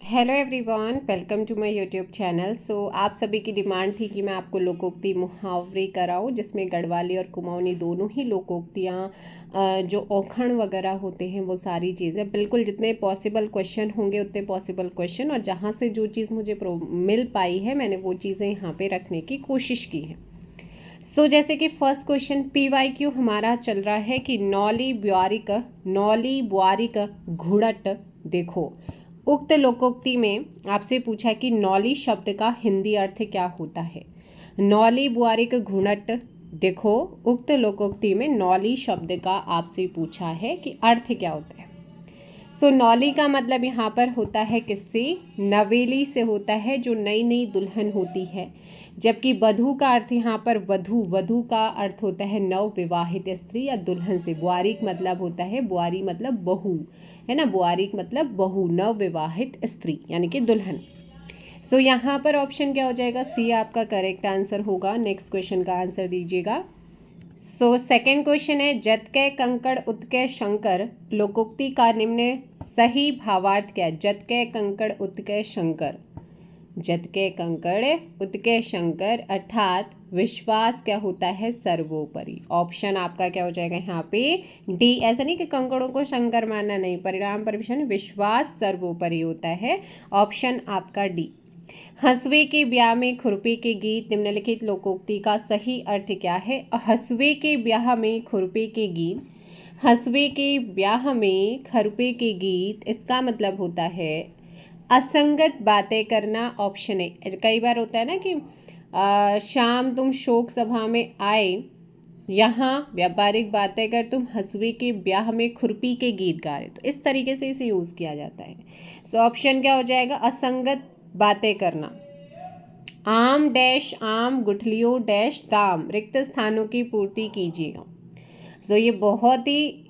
Hello everyone, welcome to my YouTube channel. आप सभी की डिमांड थी कि मैं आपको लोकोक्ति मुहावरे कराऊं, जिसमें गढ़वाली और कुमाऊनी दोनों ही लोकोक्तियाँ जो औखण वगैरह होते हैं वो सारी चीज़ें बिल्कुल जितने पॉसिबल क्वेश्चन होंगे उतने पॉसिबल क्वेश्चन, और जहाँ से जो चीज़ मुझे मिल पाई है मैंने वो चीज़ें यहाँ पे रखने की कोशिश की है। जैसे कि फर्स्ट क्वेश्चन PYQ हमारा चल रहा है कि नौली ब्वारिक घुड़ट देखो। उक्त लोकोक्ति में आपसे पूछा कि नौली शब्द का हिंदी अर्थ क्या होता है। नौली ब्वारिक घुड़ट देखो, उक्त लोकोक्ति में नौली शब्द का आपसे पूछा है कि अर्थ क्या होता है। नौली का मतलब यहाँ पर होता है किससे, नवेली से होता है जो नई नई दुल्हन होती है। जबकि वधू का अर्थ यहाँ पर वधू का अर्थ होता है नव विवाहित स्त्री या दुल्हन से। ब्वारिक मतलब होता है, ब्वारी मतलब बहू है ना, ब्वारिक मतलब बहू, नव विवाहित स्त्री यानी कि दुल्हन। यहाँ पर ऑप्शन क्या हो जाएगा, सी आपका करेक्ट आंसर होगा। नेक्स्ट क्वेश्चन का आंसर दीजिएगा। सेकंड क्वेश्चन है, जतके कंकड़ उत्के शंकर लोकोक्ति का निम्न सही भावार्थ क्या है। जतके कंकड़ उत्के शंकर, जतके कंकड़ उत्के शंकर अर्थात विश्वास क्या होता है, सर्वोपरि। ऑप्शन आपका क्या हो जाएगा यहाँ पे, डी। ऐसा नहीं कि कंकड़ों को शंकर मानना, नहीं, परिणाम पर विश्वास सर्वोपरि होता है। ऑप्शन आपका डी। हंसवे के ब्याह में खुरपी के गीत निम्नलिखित लोकोक्ति का सही अर्थ क्या है। हंसवे के ब्याह में खुरपी के गीत, हंसवे के ब्याह में खुरपी के गीत, इसका मतलब होता है असंगत बातें करना। Option A. कई बार होता है ना कि शाम तुम शोक सभा में आए, यहाँ व्यापारिक बातें कर तुम हंसवे के ब्याह में खुरपी के गीत गा रहे, तो इस तरीके से इसे यूज़ किया जाता है। ऑप्शन क्या हो जाएगा, असंगत बातें करना। आम डैश आम गुठलियों डैश दाम रिक्त स्थानों की पूर्ति कीजिएगा। ये बहुत ही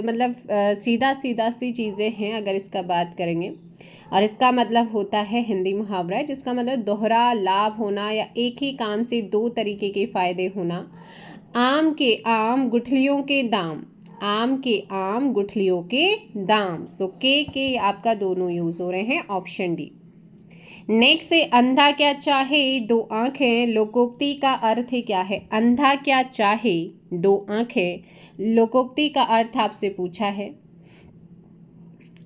मतलब सीधा सीधा सी चीज़ें हैं अगर इसका बात करेंगे। और इसका मतलब होता है हिंदी मुहावरा है जिसका मतलब दोहरा लाभ होना या एक ही काम से दो तरीके के फायदे होना। आम के आम गुठलियों के दाम, आम के आम गुठलियों के दाम। के आपका दोनों यूज़ हो रहे हैं, ऑप्शन डी। नेक्स्ट से अंधा क्या चाहे दो आंखें लोकोक्ति का अर्थ क्या है। अंधा क्या चाहे दो आंखें लोकोक्ति का अर्थ आपसे पूछा है।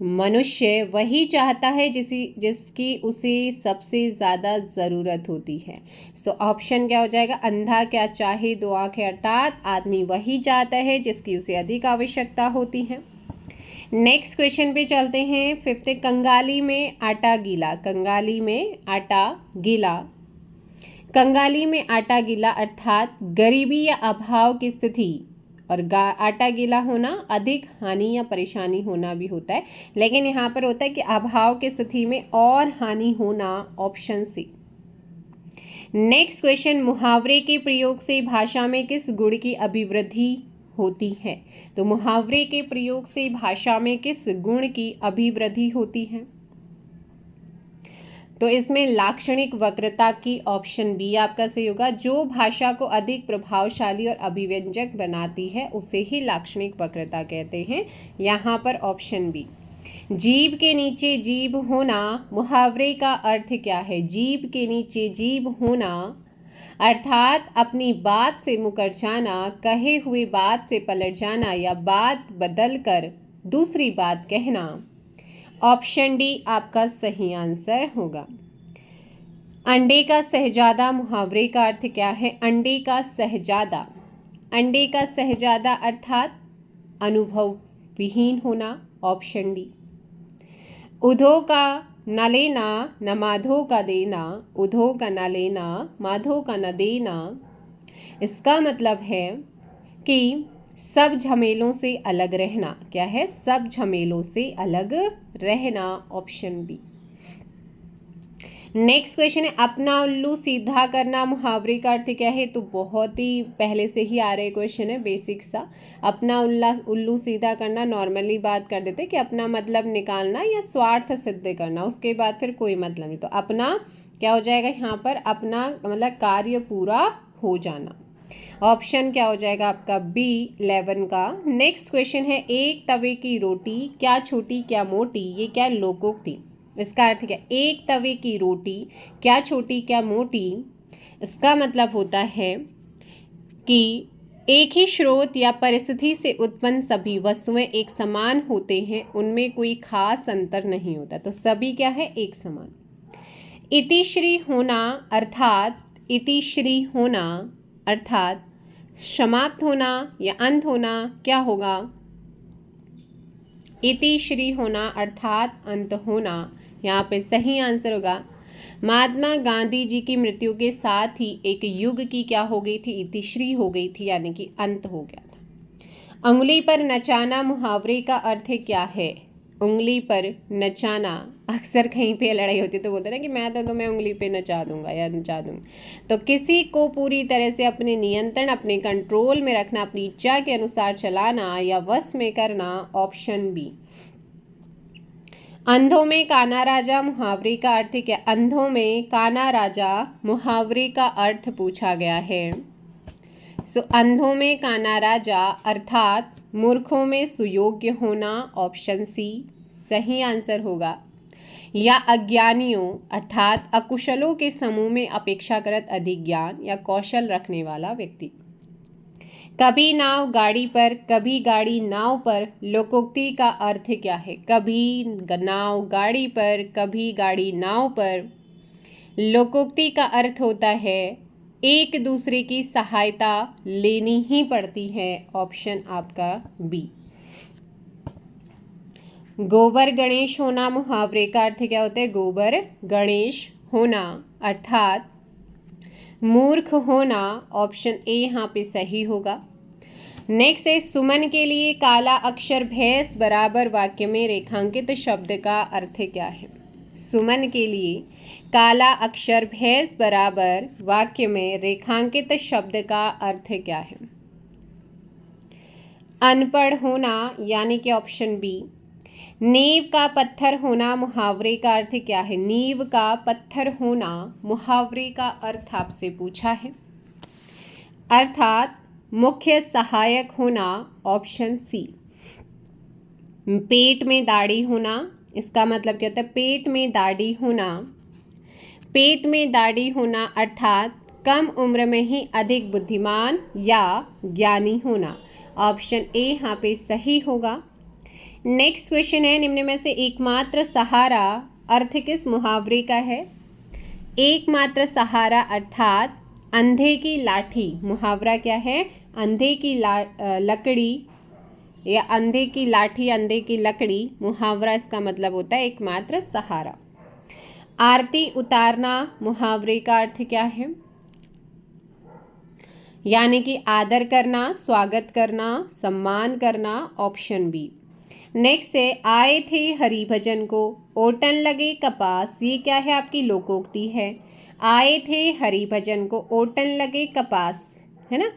मनुष्य वही चाहता है जिसकी उसे सबसे ज़्यादा ज़रूरत होती है। ऑप्शन क्या हो जाएगा, अंधा क्या चाहे दो आंखें अर्थात आदमी वही चाहता है जिसकी उसे अधिक आवश्यकता होती है। नेक्स्ट क्वेश्चन पे चलते हैं। फिफ्थ, कंगाली में आटा गीला, कंगाली में आटा गीला, कंगाली में आटा गीला अर्थात गरीबी या अभाव की स्थिति, और आटा गीला होना अधिक हानि या परेशानी होना भी होता है, लेकिन यहाँ पर होता है कि अभाव की स्थिति में और हानि होना। Option C. नेक्स्ट क्वेश्चन, मुहावरे के प्रयोग से भाषा में किस गुण की अभिवृद्धि होती है। तो मुहावरे के प्रयोग से भाषा में किस गुण की अभिवृद्धि होती है। तो इसमें लाक्षणिक वक्रता की, ऑप्शन बी आपका सही होगा। जो भाषा को अधिक प्रभावशाली और अभिव्यंजक बनाती है उसे ही लाक्षणिक वक्रता कहते हैं। यहाँ पर ऑप्शन बी। जीभ के नीचे जीभ होना, मुहावरे का अर्थ क्या है। जीभ के नीचे जीभ होना अर्थात अपनी बात से मुकर जाना, कहे हुए बात से पलट जाना या बात बदल कर दूसरी बात कहना। ऑप्शन डी आपका सही आंसर होगा। अंडे का सहजादा मुहावरे का अर्थ क्या है। अंडे का सहजादा, अंडे का सहजादा अर्थात अनुभव विहीन होना। Option D. उधो का न लेना न माधो का देना, उधो का न लेना माधो का न देना, इसका मतलब है कि सब झमेलों से अलग रहना। क्या है, सब झमेलों से अलग रहना। Option B. नेक्स्ट क्वेश्चन है, अपना उल्लू सीधा करना मुहावरे का अर्थ क्या है। तो बहुत ही पहले से ही आ रहे क्वेश्चन है, बेसिक सा। अपना उल्लू सीधा करना, नॉर्मली बात कर देते कि अपना मतलब निकालना या स्वार्थ सिद्ध करना, उसके बाद फिर कोई मतलब नहीं। तो अपना क्या हो जाएगा यहाँ पर, अपना मतलब कार्य पूरा हो जाना। ऑप्शन क्या हो जाएगा आपका बी 11 का। नेक्स्ट क्वेश्चन है, एक तवे की रोटी क्या छोटी क्या मोटी, ये क्या लोकोक्ति। इसका अर्थ क्या? एक तवे की रोटी, क्या छोटी क्या मोटी। इसका मतलब होता है कि एक ही स्रोत या परिस्थिति से उत्पन्न सभी वस्तुएं एक समान होते हैं, उनमें कोई खास अंतर नहीं होता। तो सभी क्या है? एक समान। इतिश्री होना अर्थात समाप्त होना या अंत होना क्या होगा? इतिश्री होना अर्थात अंत होना, यहाँ पे सही आंसर होगा। महात्मा गांधी जी की मृत्यु के साथ ही एक युग की क्या हो गई थी? इतिश्री हो गई थी, यानी कि अंत हो गया था। उंगली पर नचाना मुहावरे का अर्थ क्या है? उंगली पर नचाना, अक्सर कहीं पे लड़ाई होती है तो बोलते हैं ना कि मैं तो तुम्हें उंगली पे नचा दूंगा या नचा दूंगा। तो किसी को पूरी तरह से अपने नियंत्रण, अपने कंट्रोल में रखना, अपनी इच्छा के अनुसार चलाना या वश में करना, ऑप्शन बी। अंधों में काना राजा मुहावरे का अर्थ क्या? अंधों में काना राजा मुहावरे का अर्थ पूछा गया है। अंधों में काना राजा अर्थात मूर्खों में सुयोग्य होना, ऑप्शन सी सही आंसर होगा। या अज्ञानियों अर्थात अकुशलों के समूह में अपेक्षाकृत अधिक ज्ञान या कौशल रखने वाला व्यक्ति। कभी नाव गाड़ी पर, कभी गाड़ी नाव पर, लोकोक्ति का अर्थ क्या है? कभी नाव गाड़ी पर, कभी गाड़ी नाव पर। लोकोक्ति का अर्थ होता है एक दूसरे की सहायता लेनी ही पड़ती है, ऑप्शन आपका बी। गोबर गणेश होना मुहावरे का अर्थ क्या होता है? गोबर गणेश होना अर्थात मूर्ख होना, ऑप्शन ए यहाँ पे सही होगा। नेक्स्ट है सुमन के लिए काला अक्षर भैंस बराबर वाक्य में रेखांकित शब्द का अर्थ क्या है? सुमन के लिए काला अक्षर भैंस बराबर वाक्य में रेखांकित शब्द का अर्थ क्या है? अनपढ़ होना, यानी कि ऑप्शन बी। नींव का पत्थर होना मुहावरे का अर्थ क्या है? नींव का पत्थर होना मुहावरे का अर्थ आपसे पूछा है, अर्थात मुख्य सहायक होना, ऑप्शन सी। पेट में दाढ़ी होना, इसका मतलब क्या होता है? पेट में दाढ़ी होना, पेट में दाढ़ी होना अर्थात कम उम्र में ही अधिक बुद्धिमान या ज्ञानी होना, ऑप्शन ए यहाँ पे सही होगा। नेक्स्ट क्वेश्चन है, निम्न में से एकमात्र सहारा अर्थ किस मुहावरे का है? एकमात्र सहारा अर्थात अंधे की लाठी, मुहावरा क्या है? अंधे की लकड़ी या अंधे की लाठी, अंधे की लकड़ी, मुहावरा इसका मतलब होता है एकमात्र सहारा। आरती उतारना मुहावरे का अर्थ क्या है? यानी कि आदर करना, स्वागत करना, सम्मान करना, ऑप्शन बी। नेक्स्ट है आए थे हरिभजन को ओटन लगे कपास, ये क्या है? आपकी लोकोक्ति है। आए थे हरिभजन को ओटन लगे कपास, है ना?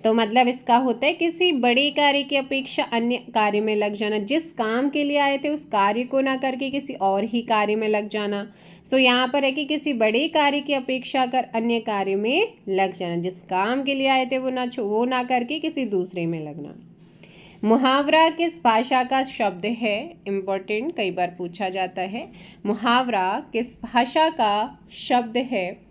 तो मतलब इसका होता है किसी बड़े कार्य की अपेक्षा अन्य कार्य में लग जाना। जिस काम के लिए आए थे उस कार्य को ना करके किसी और ही कार्य में लग जाना। सो यहाँ पर है कि किसी बड़े कार्य की अपेक्षा कर अन्य कार्य में लग जाना। जिस काम के लिए आए थे वो ना करके किसी दूसरे में लगना। मुहावरा किस भाषा का शब्द है? इम्पोर्टेंट, कई बार पूछा जाता है। मुहावरा किस भाषा का शब्द है?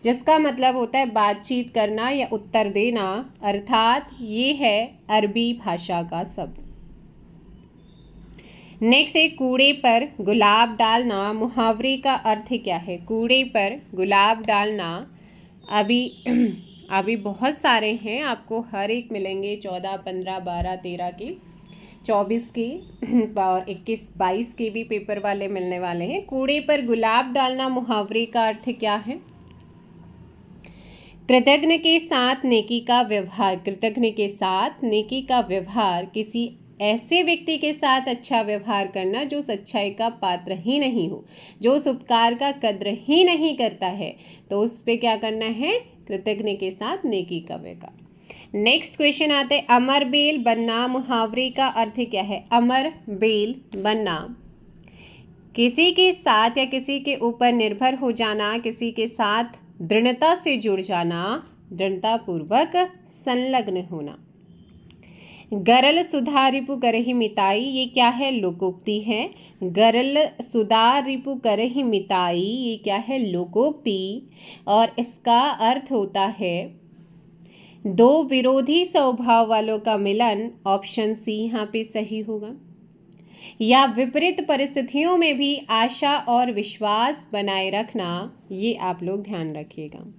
जिसका मतलब होता है बातचीत करना या उत्तर देना, अर्थात ये है अरबी भाषा का शब्द। नेक्स्ट है कूड़े पर गुलाब डालना, मुहावरे का अर्थ क्या है? कूड़े पर गुलाब डालना, अभी बहुत सारे हैं, आपको हर एक मिलेंगे 14, 15, 12, 13 के, 24 के और 21, 22 के भी पेपर वाले मिलने वाले हैं। कूड़े पर गुलाब डालना मुहावरे का अर्थ क्या है? कृतज्ञ के साथ नेकी का व्यवहार, कृतज्ञ के साथ नेकी का व्यवहार, किसी ऐसे व्यक्ति के साथ अच्छा व्यवहार करना जो सच्चाई का पात्र ही नहीं हो, जो उस उपकार का कद्र ही नहीं करता है, तो उस पे क्या करना है? कृतज्ञ के साथ नेकी का व्यवहार। नेक्स्ट क्वेश्चन आते हैं अमर बेल बनना, मुहावरे का अर्थ क्या है? अमर बेल बनना, किसी के साथ या किसी के ऊपर निर्भर हो जाना, किसी के साथ दृढ़ता से जुड़ जाना, दृढ़तापूर्वक संलग्न होना। गरल सुधा रिपु करहि मिताई, ये क्या है? लोकोक्ति है। गरल सुधा रिपु करहि मिताई, ये क्या है? लोकोक्ति। और इसका अर्थ होता है दो विरोधी स्वभाव वालों का मिलन, ऑप्शन सी यहाँ पे सही होगा। या विपरीत परिस्थितियों में भी आशा और विश्वास बनाए रखना, ये आप लोग ध्यान रखिएगा।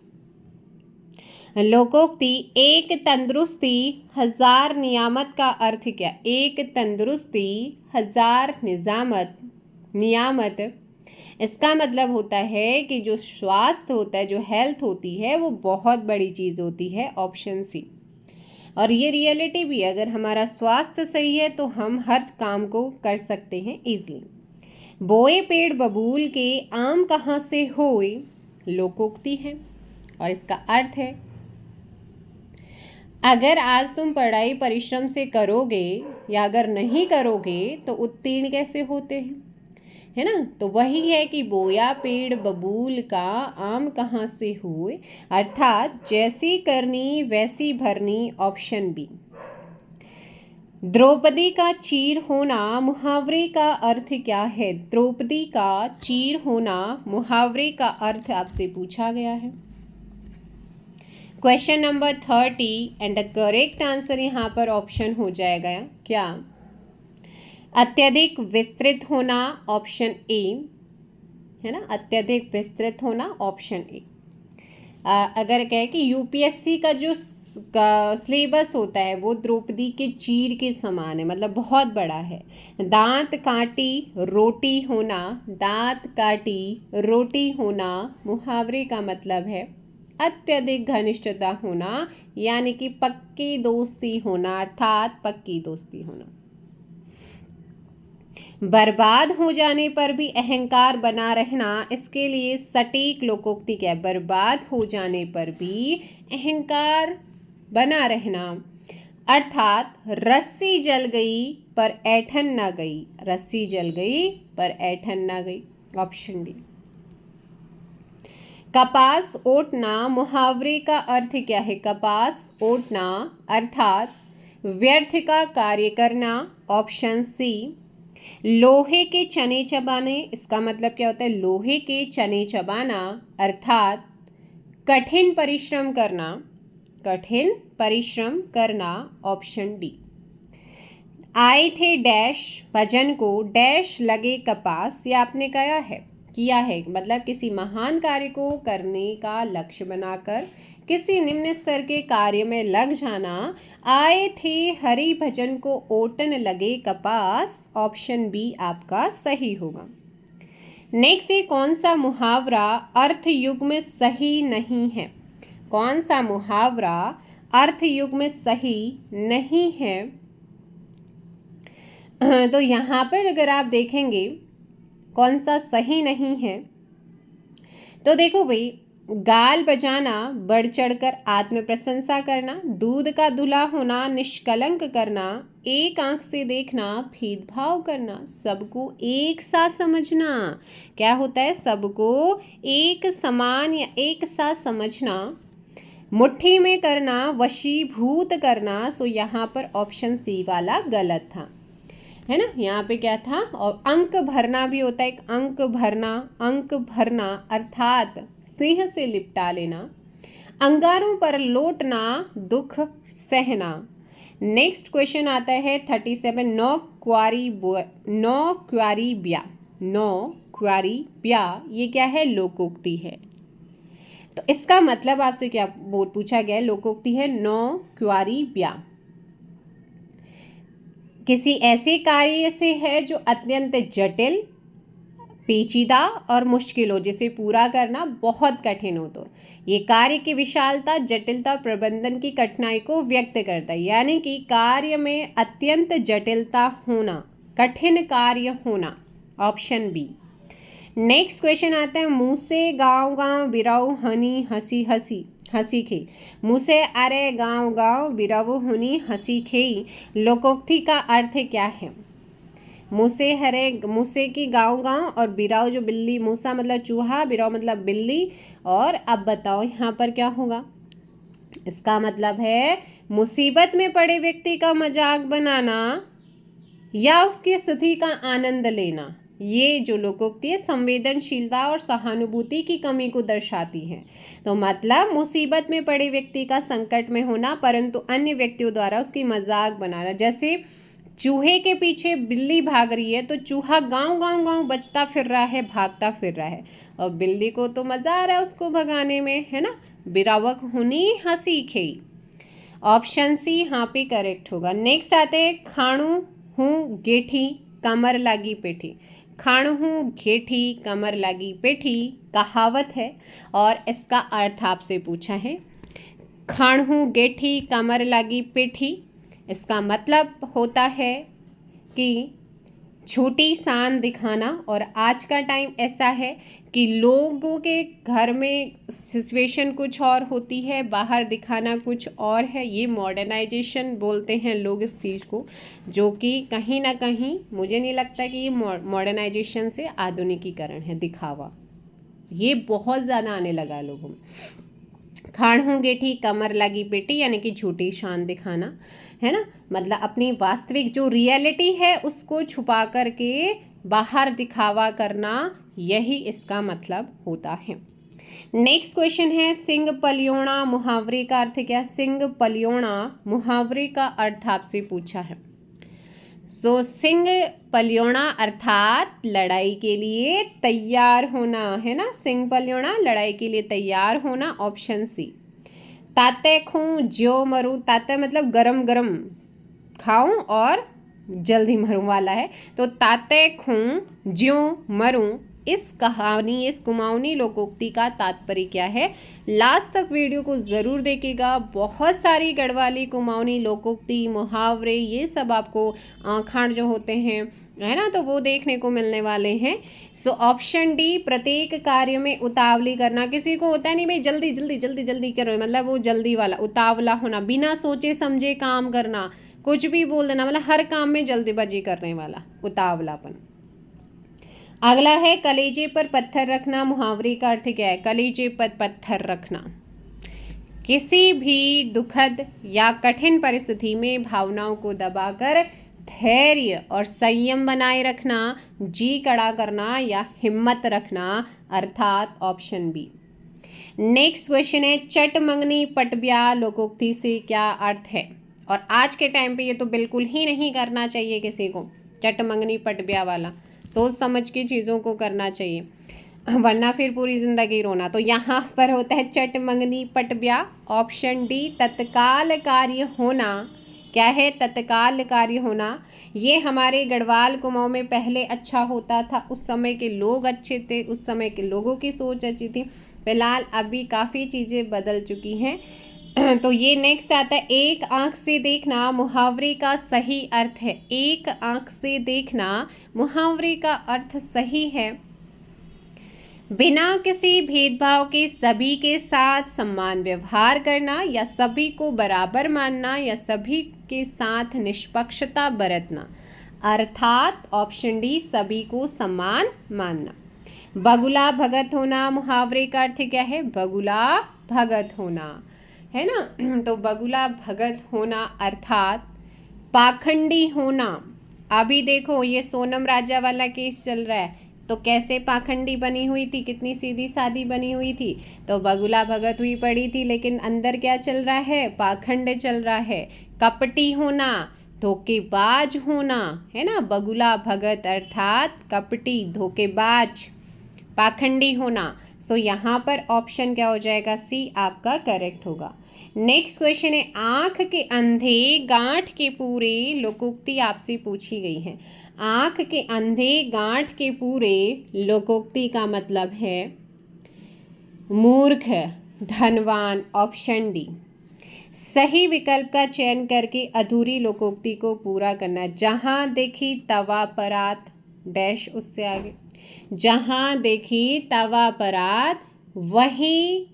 लोकोक्ति, एक तंदुरुस्ती हजार नियामत का अर्थ क्या? एक तंदुरुस्ती हजार नियामत, इसका मतलब होता है कि जो स्वास्थ्य होता है, जो हेल्थ होती है, वो बहुत बड़ी चीज़ होती है, ऑप्शन सी। और ये रियलिटी भी, अगर हमारा स्वास्थ्य सही है तो हम हर काम को कर सकते हैं इजीली। बोए पेड़ बबूल के, आम कहाँ से होए, लोकोक्ति है। और इसका अर्थ है अगर आज तुम पढ़ाई परिश्रम से करोगे या अगर नहीं करोगे तो उत्तीर्ण कैसे होते हैं, है ना। तो वही है कि बोया पेड़ बबूल का, आम कहाँ से हुए, अर्थात जैसी करनी वैसी भरनी, ऑप्शन बी। द्रौपदी का चीर होना, मुहावरे का अर्थ क्या है? द्रौपदी का चीर होना, मुहावरे का अर्थ आपसे पूछा गया है। Question number 30 and the correct answer यहाँ पर ऑप्शन हो जाएगा क्या? अत्यधिक विस्तृत होना, ऑप्शन ए, है ना। अत्यधिक विस्तृत होना, ऑप्शन ए। अगर कहे कि यूपीएससी का जो सिलेबस होता है वो द्रौपदी के चीर के समान है, मतलब बहुत बड़ा है। दांत काटी रोटी होना, दांत काटी रोटी होना, मुहावरे का मतलब है अत्यधिक घनिष्ठता होना, यानी कि पक्की दोस्ती होना, अर्थात पक्की दोस्ती होना। बर्बाद हो जाने पर भी अहंकार बना रहना, इसके लिए सटीक लोकोक्ति क्या है? बर्बाद हो जाने पर भी अहंकार बना रहना, अर्थात रस्सी जल गई पर ऐठन ना गई, रस्सी जल गई पर ऐठन ना गई, ऑप्शन डी। कपास ओटना, मुहावरे का अर्थ क्या है? कपास ओटना अर्थात व्यर्थ का कार्य करना, ऑप्शन सी। लोहे के चने चबाने, इसका मतलब क्या होता है? लोहे के चने चबाना अर्थात कठिन परिश्रम करना, कठिन परिश्रम करना, ऑप्शन डी। आए थे डैश भजन को, डैश लगे कपास, ये आपने किया है, मतलब किसी महान कार्य को करने का लक्ष्य बनाकर किसी निम्न स्तर के कार्य में लग जाना। आए थे हरि भजन को ओटन लगे कपास, ऑप्शन बी आपका सही होगा। नेक्स्ट है कौन सा मुहावरा अर्थ युग में सही नहीं है? कौन सा मुहावरा अर्थ युग में सही नहीं है? तो यहाँ पर अगर आप देखेंगे कौन सा सही नहीं है, तो देखो भाई, गाल बजाना, बढ़ चढ़कर आत्म प्रशंसा करना, दूध का दूल्हा होना, निष्कलंक करना, एक आंख से देखना, भेदभाव करना, सबको एक साथ समझना, क्या होता है? सबको एक समान या एक साथ समझना, मुट्ठी में करना, वशीभूत करना। सो यहाँ पर ऑप्शन सी वाला गलत था, है ना। यहाँ पे क्या था? और अंक भरना भी होता है, एक अंक भरना अर्थात सिंह से लिपटा लेना, अंगारों पर लौटना, दुख सहना। नेक्स्ट क्वेश्चन आता है 37, नौ क्वारी ब्या, ये क्या है? लोकोक्ति है। तो इसका मतलब आपसे क्या पूछा गया है? लोकोक्ति है नौ क्वारी ब्या, किसी ऐसे कार्य से है जो अत्यंत जटिल, पेचीदा और मुश्किल हो, जिसे पूरा करना बहुत कठिन हो। तो ये कार्य की विशालता, जटिलता, प्रबंधन की कठिनाई को व्यक्त करता है, यानी कि कार्य में अत्यंत जटिलता होना, कठिन कार्य होना, ऑप्शन बी। नेक्स्ट क्वेश्चन आता है मुँह से गाँव गाँव बिराऊ हनी हंसी हंसी हंसी खे, मुँह से अरे गाँव गाँव बिराऊ हनी हंसी खे, लोकोक्ति का अर्थ क्या है? मुँह से की गाँव गाँव और बिराऊ जो बिल्ली, मूसा मतलब चूहा, बिराऊ मतलब बिल्ली। और अब बताओ यहाँ पर क्या होगा? इसका मतलब है मुसीबत में पड़े व्यक्ति का मजाक बनाना या उसकी स्थिति का आनंद लेना। ये जो लोकोक्ति है संवेदनशीलता और सहानुभूति की कमी को दर्शाती है। तो मतलब मुसीबत में पड़े व्यक्ति का संकट में होना परंतु अन्य व्यक्तियों द्वारा उसकी मजाक बनाना। जैसे चूहे के पीछे बिल्ली भाग रही है तो चूहा गांव गांव गांव बचता फिर रहा है, भागता फिर रहा है, और बिल्ली को तो मजा आ रहा है उसको भगाने में, है ना। बिरावक हुनी हंसी खेई। ऑप्शन सी यहाँ पे करेक्ट होगा। नेक्स्ट आते हैं खाणु हूँ गेठी कमर लागी पेठी। खाणु हूँ गेठी कमर लागी पेठी कहावत है और इसका अर्थ आपसे पूछा है। खाणु हूँ गेठी कमर लागी पेठी, इसका मतलब होता है कि छोटी शान दिखाना। और आज का टाइम ऐसा है कि लोगों के घर में सिचुएशन कुछ और होती है, बाहर दिखाना कुछ और है। ये मॉडर्नाइजेशन बोलते हैं लोग इस चीज़ को, जो कि कहीं ना कहीं मुझे नहीं लगता कि ये मॉडर्नाइजेशन से आधुनिकीकरण है, दिखावा ये बहुत ज़्यादा आने लगा लोगों में। खाण हूँ गेठी कमर लगी पेटी यानी कि झूठी शान दिखाना, है ना। मतलब अपनी वास्तविक जो रियलिटी है उसको छुपा करके बाहर दिखावा करना, यही इसका मतलब होता है। नेक्स्ट क्वेश्चन है सिंग पलियोणा मुहावरे का अर्थ क्या। सिंग पलियोणा मुहावरे का अर्थ आपसे पूछा है। सिंग पलियोणा अर्थात लड़ाई के लिए तैयार होना, है ना। सिंग पलियोणा लड़ाई के लिए तैयार होना, ऑप्शन सी। ताते खूं ज्यो मरूं, ताते मतलब गरम गरम खाऊं और जल्दी मरूं वाला है, तो ताते खूं ज्यो मरूं इस कहानी, इस कुमाऊनी लोकोक्ति का तात्पर्य क्या है। लास्ट तक वीडियो को ज़रूर देखिएगा। बहुत सारी गढ़वाली कुमाऊनी लोकोक्ति मुहावरे ये सब आपको आखाण जो होते हैं, है ना, तो वो देखने को मिलने वाले हैं। ऑप्शन डी प्रत्येक कार्य में उतावली करना। किसी को होता है नहीं भाई जल्दी जल्दी जल्दी जल्दी करो, मतलब वो जल्दी वाला उतावला होना, बिना सोचे समझे काम करना, कुछ भी बोल देना, मतलब हर काम में जल्दीबाजी करने वाला, उतावलापन। अगला है कलेजे पर पत्थर रखना। मुहावरे का अर्थ क्या है। कलेजे पर पत्थर रखना, किसी भी दुखद या कठिन परिस्थिति में भावनाओं को दबाकर धैर्य और संयम बनाए रखना, जी कड़ा करना या हिम्मत रखना, अर्थात ऑप्शन बी। नेक्स्ट क्वेश्चन है चट मंगनी पटब्या लोकोक्ति से क्या अर्थ है। और आज के टाइम पे ये तो बिल्कुल ही नहीं करना चाहिए किसी को, चट मंगनी पटब्या वाला। सोच समझ के चीज़ों को करना चाहिए, वरना फिर पूरी ज़िंदगी रोना। तो यहाँ पर होता है चट मंगनी पटब्या, ऑप्शन डी तत्काल कार्य होना। क्या है तत्काल कार्य होना। ये हमारे गढ़वाल कुमाऊं में पहले अच्छा होता था, उस समय के लोग अच्छे थे, उस समय के लोगों की सोच अच्छी थी। फिलहाल अभी काफ़ी चीज़ें बदल चुकी हैं। तो ये नेक्स्ट आता है एक आंख से देखना मुहावरे का सही अर्थ है। एक आंख से देखना मुहावरे का अर्थ सही है बिना किसी भेदभाव के सभी के साथ सम्मान व्यवहार करना या सभी को बराबर मानना या सभी के साथ निष्पक्षता बरतना, अर्थात ऑप्शन डी सभी को समान मानना। बगुला भगत होना मुहावरे का अर्थ क्या है। बगुला भगत होना, है ना। तो बगुला भगत होना अर्थात पाखंडी होना। अभी देखो ये सोनम राजा वाला केस चल रहा है, तो कैसे पाखंडी बनी हुई थी, कितनी सीधी सादी बनी हुई थी। तो बगुला भगत हुई पड़ी थी, लेकिन अंदर क्या चल रहा है, पाखंड चल रहा है। कपटी होना, धोखेबाज होना, है ना। बगुला भगत अर्थात कपटी, धोखेबाज, पाखंडी होना। यहाँ पर ऑप्शन क्या हो जाएगा, सी आपका करेक्ट होगा। नेक्स्ट क्वेश्चन है आंख के अंधे गांठ के पूरे लोकोक्ति आपसे पूछी गई है। आंख के अंधे गांठ के पूरे लोकोक्ति का मतलब है मूर्ख, धनवान, ऑप्शन डी। सही विकल्प का चयन करके अधूरी लोकोक्ति को पूरा करना। जहां देखी तवा परात डैश, उससे आगे जहां देखी तवा परात वहीं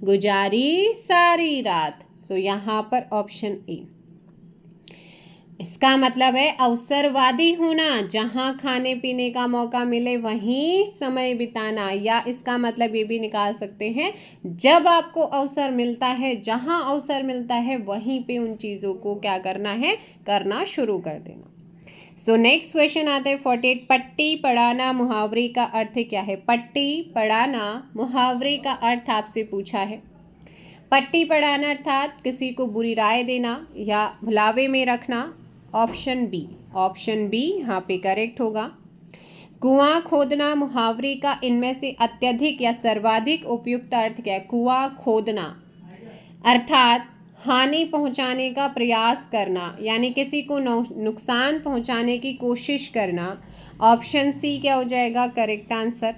गुजारी सारी रात। यहाँ पर ऑप्शन ए। इसका मतलब है अवसरवादी होना, जहाँ खाने पीने का मौका मिले वहीं समय बिताना, या इसका मतलब ये भी निकाल सकते हैं जब आपको अवसर मिलता है, जहाँ अवसर मिलता है वहीं पे उन चीज़ों को क्या करना है, करना शुरू कर देना। सो नेक्स्ट क्वेश्चन आता है 48। पट्टी पढ़ाना मुहावरे का अर्थ क्या है? पट्टी पढ़ाना मुहावरे का अर्थ आपसे पूछा है। पट्टी पढ़ाना अर्थात किसी को बुरी राय देना या भुलावे में रखना। ऑप्शन बी यहाँ पे करेक्ट होगा। कुआं खोदना मुहावरे का इनमें से अत्यधिक या सर्वाधिक उपयुक्त अर्थ क्या है? कुआं खोदना अर्थात हानि पहुंचाने का प्रयास करना, यानी किसी को नुकसान पहुंचाने की कोशिश करना। ऑप्शन सी क्या हो जाएगा करेक्ट आंसर।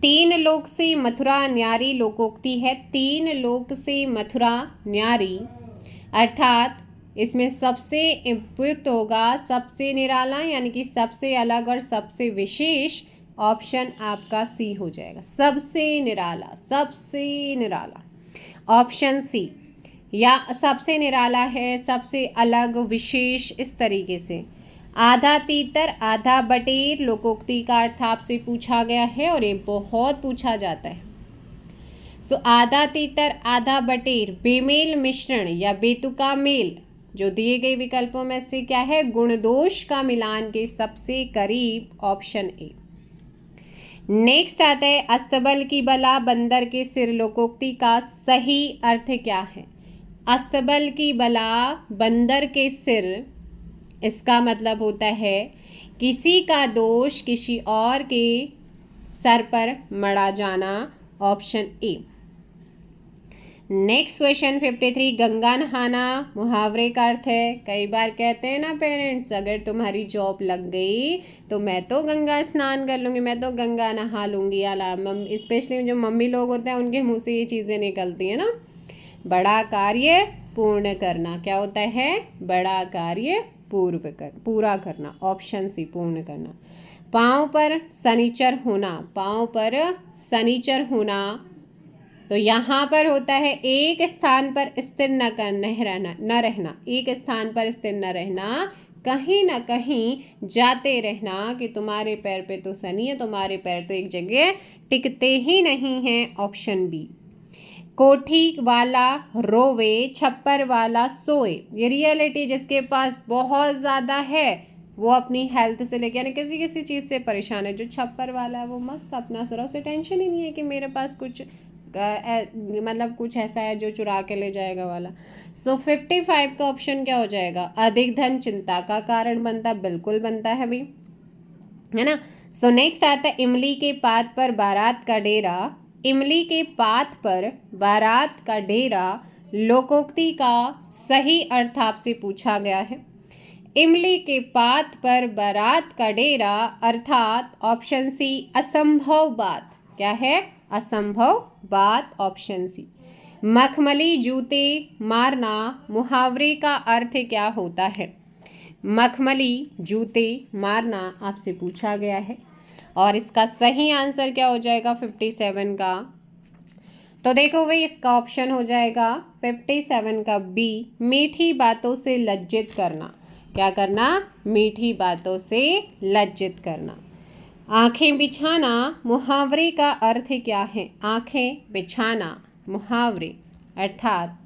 3 लोक से मथुरा न्यारी लोकोक्ति है। 3 लोक से मथुरा न्यारी अर्थात इसमें सबसे उपयुक्त होगा सबसे निराला, यानी कि सबसे अलग और सबसे विशेष। ऑप्शन आपका सी हो जाएगा, सबसे निराला, सबसे निराला। ऑप्शन सी, या सबसे निराला है, सबसे अलग, विशेष, इस तरीके से। आधा तीतर आधा बटेर लोकोक्ति का अर्थ आपसे पूछा गया है और ये बहुत पूछा जाता है। सो आधा तीतर आधा बटेर बेमेल मिश्रण या बेतुका मेल, जो दिए गए विकल्पों में से क्या है? गुण दोष का मिलान के सबसे करीब। Option A. नेक्स्ट आता है अस्तबल की बला बंदर के सिर लोकोक्ति का सही अर्थ क्या है? अस्तबल की बला बंदर के सिर, इसका मतलब होता है किसी का दोष किसी और के सर पर मढ़ा जाना। Option A. Next question 53। Ganga नहाना मुहावरे का अर्थ है। कई बार कहते हैं ना पेरेंट्स, अगर तुम्हारी जॉब लग गई तो मैं तो गंगा स्नान कर लूँगी, मैं तो गंगा नहा लूँगी, या स्पेशली जो मम्मी लोग होते हैं उनके मुंह से ये चीज़ें निकलती हैं ना। बड़ा कार्य पूर्ण करना क्या होता है? बड़ा कार्य पूरा करना। ऑप्शन सी पूर्ण करना। पाँव पर शनिचर होना, पाँव पर शनिचर होना, तो यहाँ पर होता है एक स्थान पर स्थिर न रहना, एक स्थान पर स्थिर न रहना, कहीं ना कहीं जाते रहना कि तुम्हारे पैर पे तो शनि है, तुम्हारे पैर तो एक जगह टिकते ही नहीं हैं। Option B. कोठी वाला रोवे छप्पर वाला सोए, ये रियलिटी जिसके पास बहुत ज़्यादा है वो अपनी हेल्थ से लेके, यानी किसी किसी चीज़ से परेशान है। जो छप्पर वाला है वो मस्त अपना सो रहा, उसे टेंशन ही नहीं है कि मेरे पास कुछ मतलब कुछ ऐसा है जो चुरा के ले जाएगा वाला। सो 55 का ऑप्शन क्या हो जाएगा? अधिक धन चिंता का कारण बनता, बिल्कुल बनता है भी, है ना। सो नेक्स्ट आता है इमली के पात पर बारात का डेरा। इमली के पात पर बारात का डेरा लोकोक्ति का सही अर्थ आपसे पूछा गया है। इमली के पात पर बारात का डेरा अर्थात ऑप्शन सी असंभव बात। क्या है? असंभव बात। Option C. मखमली जूते मारना मुहावरे का अर्थ क्या होता है? मखमली जूते मारना आपसे पूछा गया है और इसका सही आंसर क्या हो जाएगा 57 का? तो देखो भाई, इसका ऑप्शन हो जाएगा 57 का बी, मीठी बातों से लज्जित करना। क्या करना? मीठी बातों से लज्जित करना। आंखें बिछाना मुहावरे का अर्थ क्या है? आंखें बिछाना मुहावरे अर्थात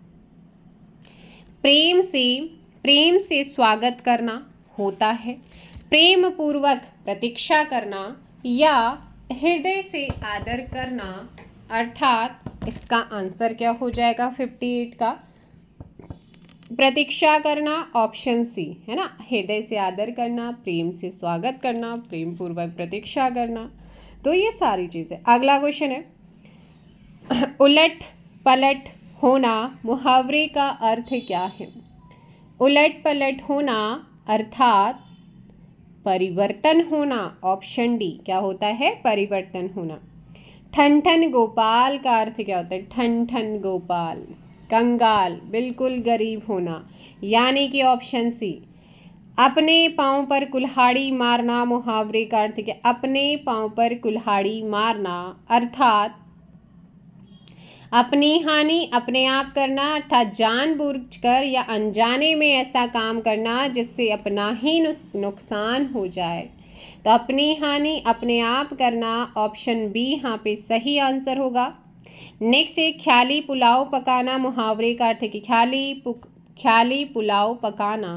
प्रेम से स्वागत करना होता है, प्रेम पूर्वक प्रतीक्षा करना या हृदय से आदर करना, अर्थात इसका आंसर क्या हो जाएगा 58 का? प्रतीक्षा करना। ऑप्शन सी, है ना, हृदय से आदर करना, प्रेम से स्वागत करना, प्रेम पूर्वक प्रतीक्षा करना, तो ये सारी चीज़ें। अगला क्वेश्चन है उलट पलट होना मुहावरे का अर्थ क्या है? उलट पलट होना अर्थात परिवर्तन होना। ऑप्शन डी क्या होता है? परिवर्तन होना। ठन ठन गोपाल का अर्थ क्या होता है? ठन ठन गोपाल कंगाल, बिल्कुल गरीब होना, यानी कि ऑप्शन सी। अपने पाँव पर कुल्हाड़ी मारना मुहावरे का अर्थ क्या? अपने पाँव पर कुल्हाड़ी मारना अर्थात अपनी हानि अपने आप करना अर्थात जानबूझकर या अनजाने में ऐसा काम करना जिससे अपना ही नुकसान हो जाए। तो अपनी हानि अपने आप करना, ऑप्शन बी यहाँ पे सही आंसर होगा। नेक्स्ट है ख्याली पुलाव पकाना, मुहावरे का अर्थ है कि ख्याली पुलाव पकाना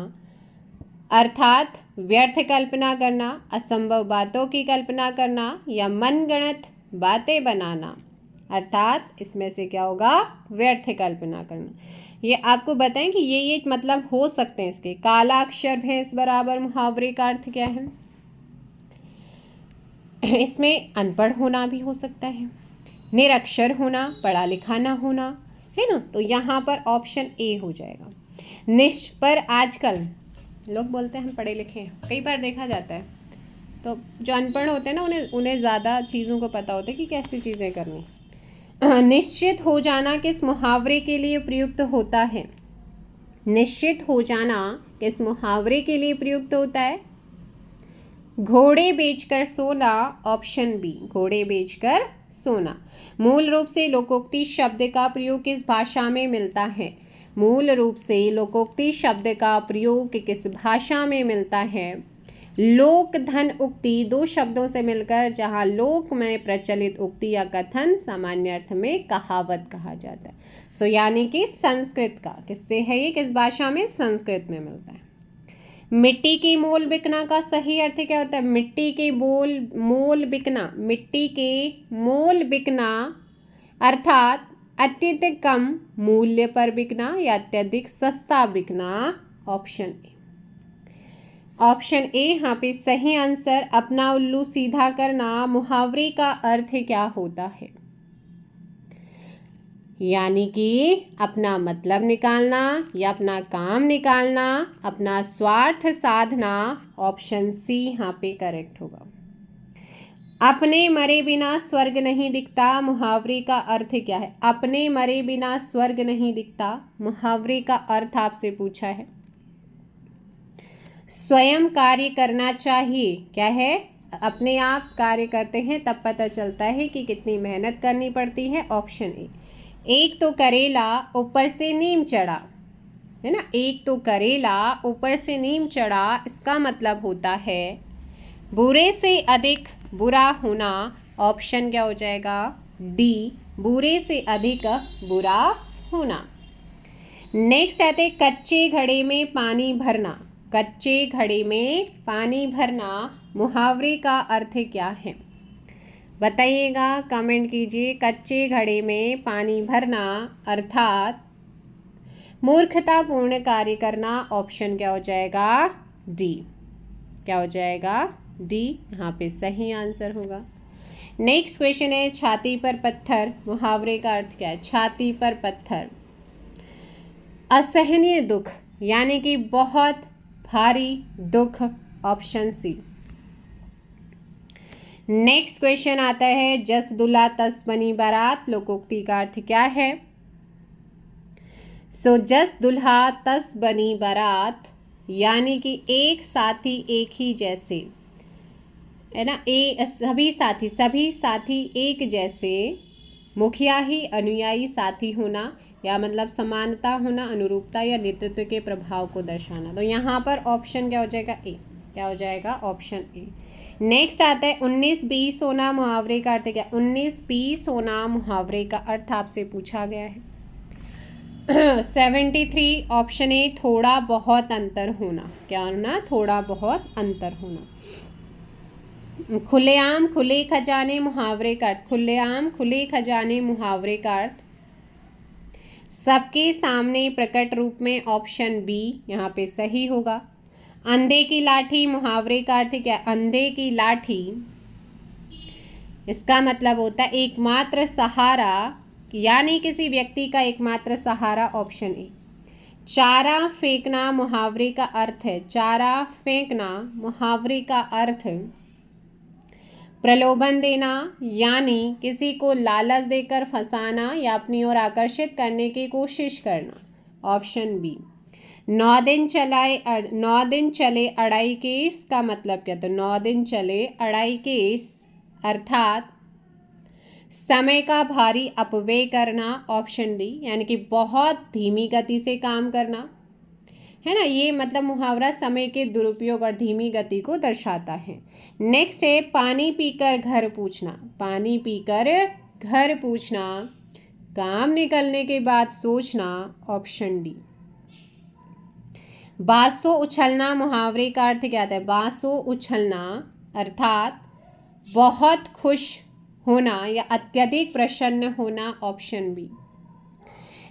अर्थात व्यर्थ कल्पना करना, असंभव बातों की कल्पना करना या मनगढ़ंत बातें बनाना अर्थात इसमें से क्या होगा, व्यर्थ कल्पना करना। ये आपको बताएं कि ये मतलब हो सकते हैं इसके। काला अक्षर भैंस बराबर मुहावरे का अर्थ क्या है? इसमें अनपढ़ होना भी हो सकता है, निरक्षर होना, पढ़ा लिखा ना होना, है ना। तो यहाँ पर ऑप्शन ए हो जाएगा। पर आजकल लोग बोलते हैं हम पढ़े लिखे हैं, कई बार देखा जाता है तो जो अनपढ़ होते हैं ना उन्हें ज़्यादा चीज़ों को पता होता है कि कैसी चीज़ें करनी। निश्चित हो जाना किस मुहावरे के लिए प्रयुक्त होता है? निश्चित हो जाना किस मुहावरे के लिए प्रयुक्त होता है? घोड़े बेचकर सोना, ऑप्शन बी घोड़े बेचकर सोना। मूल रूप से लोकोक्ति शब्द का प्रयोग किस भाषा में मिलता है? मूल रूप से लोकोक्ति शब्द का प्रयोग किस भाषा में मिलता है? लोक धन उक्ति दो शब्दों से मिलकर जहाँ लोक में प्रचलित उक्ति या कथन सामान्य अर्थ में कहावत कहा जाता है। यानी कि संस्कृत का किससे है ये, किस भाषा में? संस्कृत में मिलता है। मिट्टी की मोल बिकना का सही अर्थ क्या होता है? मिट्टी के मोल बिकना, मिट्टी के मोल बिकना अर्थात अत्यधिक कम मूल्य पर बिकना या अत्यधिक सस्ता बिकना, ऑप्शन ए। ऑप्शन ए यहाँ पे सही आंसर। अपना उल्लू सीधा करना मुहावरे का अर्थ क्या होता है? यानी कि अपना मतलब निकालना या अपना काम निकालना, अपना स्वार्थ साधना, ऑप्शन सी यहाँ पे करेक्ट होगा। अपने मरे बिना स्वर्ग नहीं दिखता मुहावरे का अर्थ क्या है? अपने मरे बिना स्वर्ग नहीं दिखता मुहावरे का अर्थ आपसे पूछा है। स्वयं कार्य करना चाहिए, क्या है? अपने आप कार्य करते हैं तब पता चलता है कि कितनी मेहनत करनी पड़ती है, ऑप्शन ए। एक तो करेला ऊपर से नीम चढ़ा, है ना। एक तो करेला ऊपर से नीम चढ़ा, इसका मतलब होता है बुरे से अधिक बुरा होना, ऑप्शन क्या हो जाएगा? डी बुरे से अधिक बुरा होना। नेक्स्ट आते हैं कच्चे घड़े में पानी भरना। कच्चे घड़े में पानी भरना मुहावरे का अर्थ क्या है? बताइएगा, कमेंट कीजिए। कच्चे घड़े में पानी भरना अर्थात मूर्खतापूर्ण कार्य करना, ऑप्शन क्या हो जाएगा? डी। क्या हो जाएगा? डी यहाँ पे सही आंसर होगा। नेक्स्ट क्वेश्चन है छाती पर पत्थर मुहावरे का अर्थ क्या है? छाती पर पत्थर असहनीय दुख यानी कि बहुत भारी दुख, ऑप्शन सी। नेक्स्ट क्वेश्चन आता है जस दुल्हा तस बनी बारात लोकोक्ति का अर्थ क्या है? जस दुल्हा तस बनी बारात यानी कि एक साथी एक ही जैसे, है ना। सभी साथी एक जैसे, मुखिया ही अनुयायी साथी होना या मतलब समानता होना, अनुरूपता या नेतृत्व के प्रभाव को दर्शाना। तो यहाँ पर ऑप्शन क्या हो जाएगा? ए। क्या हो जाएगा? Option A. नेक्स्ट आता है 19-20 होना मुहावरे का अर्थ क्या? 19-20 होना मुहावरे का अर्थ आपसे पूछा गया है। 73 ऑप्शन ए थोड़ा बहुत अंतर होना। क्या होना? थोड़ा बहुत अंतर होना। खुलेआम खुले खजाने मुहावरे का अर्थ? खुलेआम खुले खजाने मुहावरे का अर्थ सबके सामने प्रकट रूप में, ऑप्शन बी यहाँ पे सही होगा। अंधे की लाठी मुहावरे का अर्थ क्या? अंधे की लाठी इसका मतलब होता है एकमात्र सहारा, यानी किसी व्यक्ति का एकमात्र सहारा, ऑप्शन ए। चारा फेंकना मुहावरे का अर्थ है? चारा फेंकना मुहावरे का अर्थ प्रलोभन देना यानी किसी को लालच देकर फंसाना या अपनी ओर आकर्षित करने की कोशिश करना, ऑप्शन बी। 9 दिन चले अड़ाई केस का मतलब क्या? तो 9 दिन चले अड़ाई केस अर्थात समय का भारी अपव्यय करना, ऑप्शन डी, यानी कि बहुत धीमी गति से काम करना, है ना। ये मतलब मुहावरा समय के दुरुपयोग और धीमी गति को दर्शाता है। नेक्स्ट है पानी पीकर घर पूछना। पानी पीकर घर पूछना, काम निकलने के बाद सोचना, ऑप्शन डी। बांसों उछलना मुहावरे का अर्थ क्या है? बांसों उछलना अर्थात बहुत खुश होना या अत्यधिक प्रसन्न होना, ऑप्शन बी।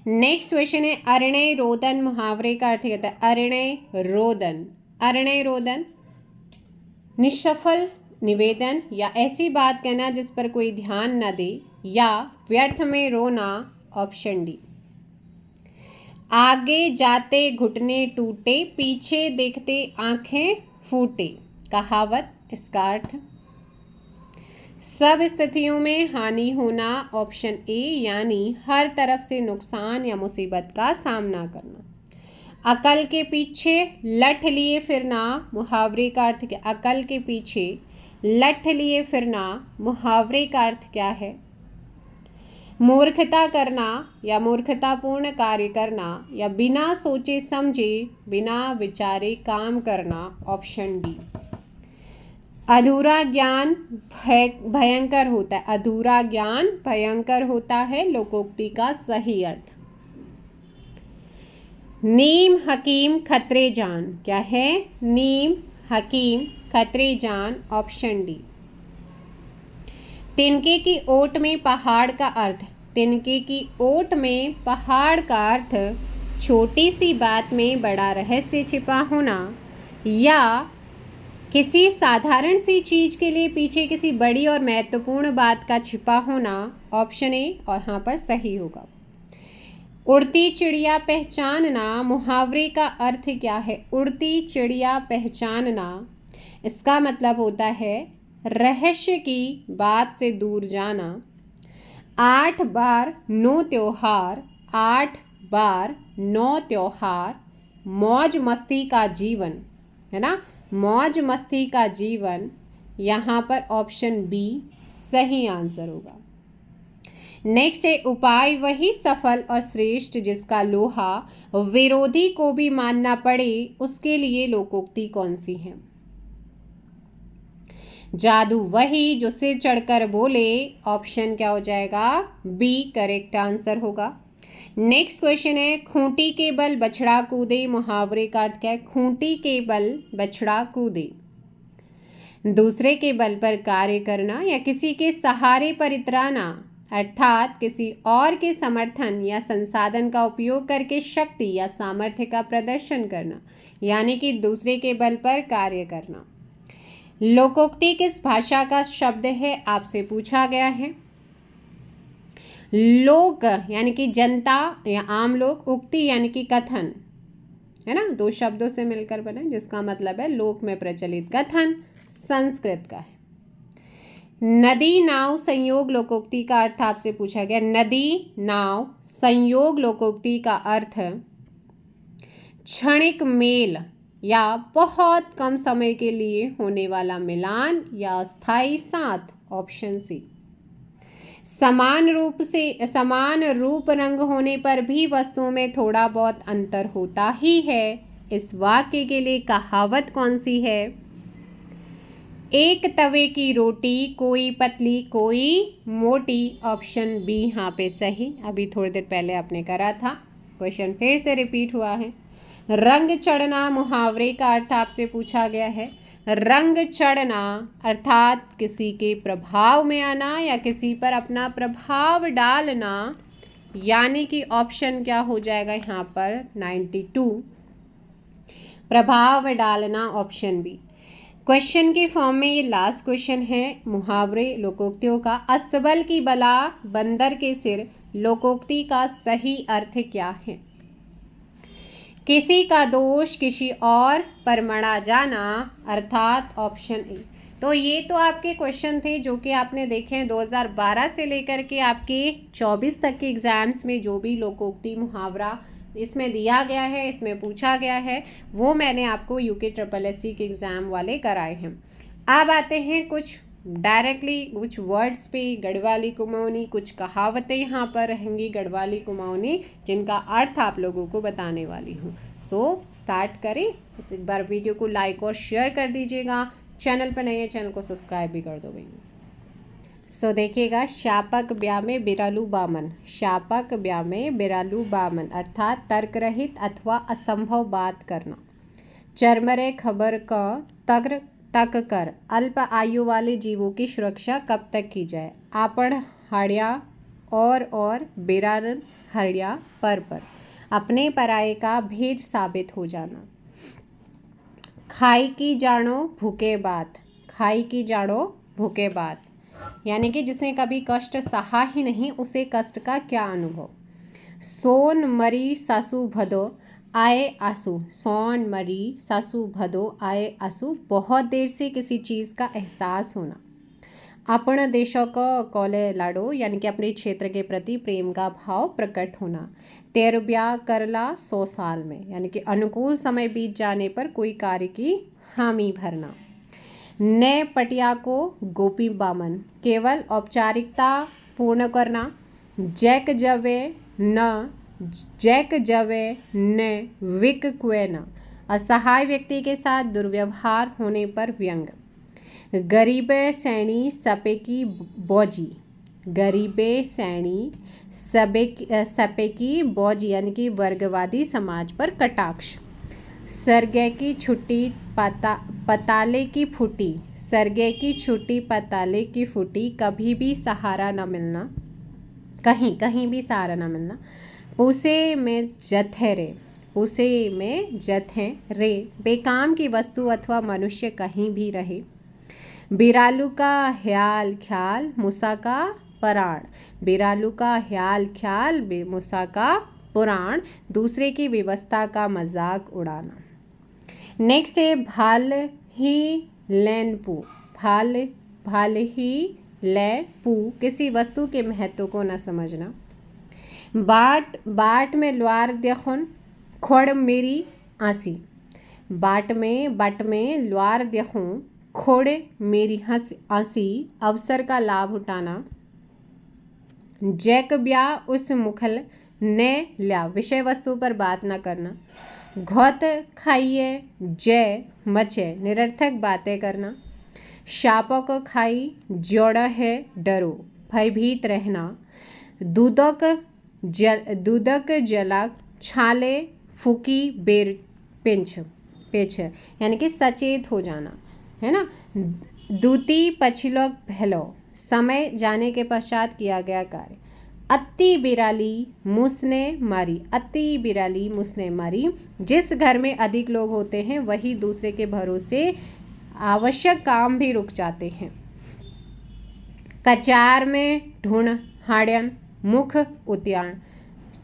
नेक्स्ट क्वेश्चन है अरणय रोदन मुहावरे का अर्थ कहता है? अरणय रोदन। अरणय रोदन निष्सफल निवेदन या ऐसी बात कहना जिस पर कोई ध्यान न दे या व्यर्थ में रोना, ऑप्शन डी। आगे जाते घुटने टूटे, पीछे देखते आंखें फूटे, कहावत। इसका अर्थ सब स्थितियों में हानि होना, ऑप्शन ए, यानी हर तरफ से नुकसान या मुसीबत का सामना करना। अकल के पीछे लठ लिए फिरना मुहावरे का अर्थ क्या? अकल के पीछे लठ लिए फिरना मुहावरे का अर्थ क्या है? मूर्खता करना या मूर्खतापूर्ण कार्य करना या बिना सोचे समझे बिना विचारे काम करना, ऑप्शन डी। अधूरा ज्ञान भयंकर होता है। अधूरा ज्ञान भयंकर होता है, लोकोक्ति का सही अर्थ। नीम हकीम खतरे जान, क्या है? नीम हकीम खतरे जान, ऑप्शन डी। तिनके की ओट में पहाड़ का अर्थ। तिनके की ओट में पहाड़ का अर्थ छोटी सी बात में बड़ा रहस्य छिपा होना या किसी साधारण सी चीज के लिए पीछे किसी बड़ी और महत्वपूर्ण बात का छिपा होना, ऑप्शन ए, और यहाँ पर सही होगा। उड़ती चिड़िया पहचानना मुहावरे का अर्थ क्या है? उड़ती चिड़िया पहचानना, इसका मतलब होता है रहस्य की बात से दूर जाना। 8 बार 9 त्योहार, 8 बार 9 त्योहार, मौज मस्ती का जीवन, है ना। मौज मस्ती का जीवन, यहाँ पर ऑप्शन बी सही आंसर होगा। नेक्स्ट है उपाय वही सफल और श्रेष्ठ जिसका लोहा विरोधी को भी मानना पड़े, उसके लिए लोकोक्ति कौन सी है? जादू वही जो सिर चढ़कर बोले, ऑप्शन क्या हो जाएगा? बी करेक्ट आंसर होगा। नेक्स्ट क्वेश्चन है खूंटी के बल बछड़ा कूदे मुहावरे का अर्थ क्या है? खूंटी के बल बछड़ा कूदे, दूसरे के बल पर कार्य करना या किसी के सहारे पर इतराना, अर्थात किसी और के समर्थन या संसाधन का उपयोग करके शक्ति या सामर्थ्य का प्रदर्शन करना, यानी कि दूसरे के बल पर कार्य करना। लोकोक्ति किस भाषा का शब्द है? आपसे पूछा गया है। लोक यानी कि जनता या आम लोग, उक्ति यानी कि कथन, है ना, 2 शब्दों से मिलकर बने जिसका मतलब है लोक में प्रचलित कथन, संस्कृत का है। नदी नाव संयोग लोकोक्ति का अर्थ आपसे पूछा गया। नदी नाव संयोग लोकोक्ति का अर्थ क्षणिक मेल या बहुत कम समय के लिए होने वाला मिलान या अस्थायी साथ, ऑप्शन सी। समान रूप रंग होने पर भी वस्तुओं में थोड़ा बहुत अंतर होता ही है, इस वाक्य के लिए कहावत कौन सी है? एक तवे की रोटी कोई पतली कोई मोटी, ऑप्शन बी यहाँ पे सही। अभी थोड़ी देर पहले आपने करा था, क्वेश्चन फिर से रिपीट हुआ है। रंग चढ़ना मुहावरे का अर्थ आपसे पूछा गया है। रंग चढ़ना अर्थात किसी के प्रभाव में आना या किसी पर अपना प्रभाव डालना, यानी कि ऑप्शन क्या हो जाएगा यहाँ पर? 92 प्रभाव डालना, ऑप्शन बी। क्वेश्चन के फॉर्म में ये लास्ट क्वेश्चन है मुहावरे लोकोक्तियों का। अस्तबल की बला बंदर के सिर लोकोक्ति का सही अर्थ क्या है? किसी का दोष किसी और पर मढ़ा जाना, अर्थात ऑप्शन ए। तो ये तो आपके क्वेश्चन थे जो कि आपने देखे हैं 2012 से लेकर के आपके 24 तक के एग्जाम्स में जो भी लोकोक्ति मुहावरा इसमें दिया गया है, इसमें पूछा गया है, वो मैंने आपको यूके SSSC के एग्ज़ाम वाले कराए हैं। अब आते हैं कुछ डायरेक्टली कुछ वर्ड्स पे गढ़वाली कुमाऊनी, कुछ कहावतें यहाँ पर रहेंगी गढ़वाली कुमाऊनी, जिनका अर्थ आप लोगों को बताने वाली हूँ। सो स्टार्ट करें। इस बार वीडियो को लाइक और शेयर कर दीजिएगा। चैनल पर नए हैं, चैनल को सब्सक्राइब भी कर दो भाई। सो देखिएगा, शापक ब्याह में बिरालू बामन। शापक ब्याह में बिरालू बामन अर्थात तर्क रहित अथवा असंभव बात करना। चरमरे खबर का तग्र तक कर, अल्प आयु वाले जीवों की सुरक्षा कब तक की जाए। आपण हड़िया और बिरारन हड़िया पर अपने पराये का भेद साबित हो जाना। खाई की जानो भूखे बात। खाई की जानो भूखे बात यानी कि जिसने कभी कष्ट सहा ही नहीं, उसे कष्ट का क्या अनुभव। सोन मरी सासू भदो आए आंसू। सोन मरी सासू भदो आए आंसू, बहुत देर से किसी चीज़ का एहसास होना। अपन देशों को कौले लाडो यानी कि अपने क्षेत्र के प्रति प्रेम का भाव प्रकट होना। तेरु ब्याह करला 100 साल में यानी कि अनुकूल समय बीत जाने पर कोई कार्य की हामी भरना। नए पटिया को गोपी बामन, केवल औपचारिकता पूर्ण करना। जैक जवे न विक क्वेना, असहाय व्यक्ति के साथ दुर्व्यवहार होने पर व्यंग। गरीबे सैनी सपे की बौजी। गरीबे सैनी सपे की बौजी यानी कि वर्गवादी समाज पर कटाक्ष। सरगे की छुट्टी पताले की फूटी। सरगे की छुट्टी पताले की फूटी, कभी भी सहारा न मिलना, कहीं भी सहारा न मिलना। पूसे में जथे रे। पूसे में जथे रे, बेकाम की वस्तु अथवा मनुष्य कहीं भी रहे। बिरालू का ख्याल ख्याल मूसा का पुराण। बिरालू का ख्याल ख्याल मूसा का पुराण, दूसरे की व्यवस्था का मजाक उड़ाना। नेक्स्ट है भाल ही लैन पू। भाल ही लैन पू, किसी वस्तु के महत्व को न समझना। बाट में ल्वार देखुन खोड़ मेरी आंसी। बाट में ल्वार देखूं खोड़ मेरी आंसी, अवसर का लाभ उठाना। जैक ब्याह उस मुखल ने लिया, विषय वस्तु पर बात न करना। घौत खाइए जय मचे, निरर्थक बातें करना। शापों को खाई जोड़ा है डरो, भयभीत रहना। दूधक जलक छाले फूकी बेर पेछ यानी कि सचेत हो जाना, है ना। दूती पछिलोक भैलो, समय जाने के पश्चात किया गया कार्य। अति बिराली मुसने मारी। अति बिराली मुसने मारी, जिस घर में अधिक लोग होते हैं वही दूसरे के भरोसे आवश्यक काम भी रुक जाते हैं। कचार में ढूंढ हाड़न मुख उद्यान।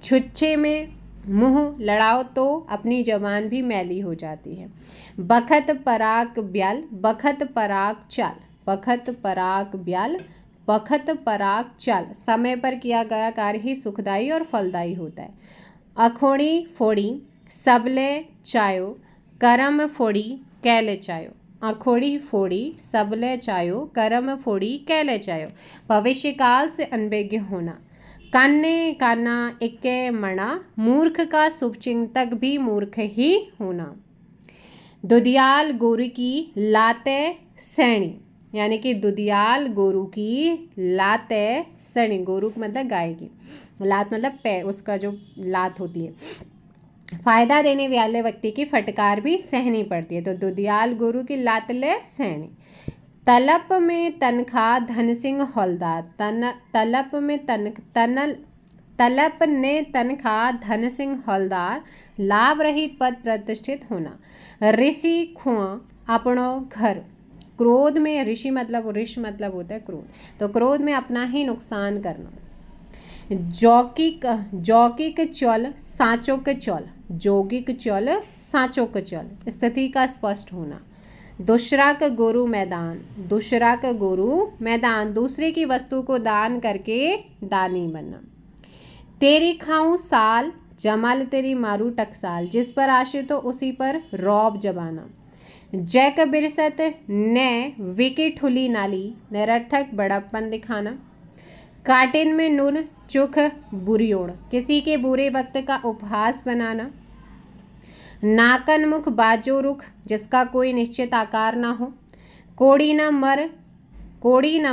छुच्छे में मुंह लड़ाओ तो अपनी जबान भी मैली हो जाती है। बखत पराक ब्याल, बखत पराक चाल। बखत पराक ब्याल, बखत पराक चाल, समय पर किया गया कार्य ही सुखदायी और फलदायी होता है। अखोड़ी फोड़ी सबले चायो, करम फोड़ी कैले चायो। अखोड़ी फोड़ी सबले चायो, करम फोड़ी कैले चायो, भविष्य काल से अनभिज्ञ होना। कान्ने काना इक्के मणा, मूर्ख का शुभचिंतक भी मूर्ख ही होना। दुधियाल गोरू की लाते सैणी यानी कि दुधियाल गोरू की लाते सैणी, गोरू मतलब गाय की, लात मतलब पैर, उसका जो लात होती है। फायदा देने वाले व्यक्ति की फटकार भी सहनी पड़ती है, तो दुधियाल गोरू की लात ले सैणी। तलप में तनख्वाह धन सिंह हौलदार। तलप ने तनख्वाह धन सिंह हौलदार, लाभ रहित पद प्रतिष्ठित होना। ऋषि खुआ अपनो घर। क्रोध में ऋषि मतलब होता है क्रोध, तो क्रोध में अपना ही नुकसान करना। जौकिक चल साँचोक चल। जोगिक चल साँचोक चल, स्थिति का स्पष्ट होना। दूसरा का गोरू मैदान। दूसरा का गोरू मैदान, दूसरे की वस्तु को दान करके दानी बनना। तेरी खाऊं साल जमाल तेरी मारू टकसाल, जिस पर आश्रित हो उसी पर रौब जमाना। जैक बिरसत ने विकी ठुली नाली, निरर्थक बड़प्पन दिखाना। काटिन में नून चुख बुरियोड़, किसी के बुरे वक्त का उपहास बनाना। नाकन मुख बाजो रुख, जिसका कोई निश्चित आकार ना हो। कोड़ी न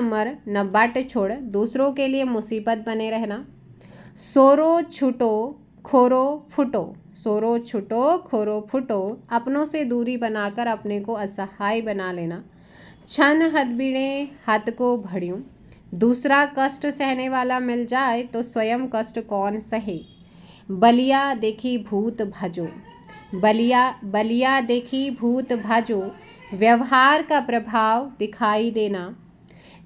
मर न बट छोड़, दूसरों के लिए मुसीबत बने रहना। सोरो छुटो खोरो फुटो, सोरो छुटो खोरो फुटो, अपनों से दूरी बनाकर अपने को असहाय बना लेना। छन हथबिड़े हाथ को भड़ियूं, दूसरा कष्ट सहने वाला मिल जाए तो स्वयं कष्ट कौन सहे। बलिया देखी भूत भजो, बलिया देखी भूत भाजो, व्यवहार का प्रभाव दिखाई देना।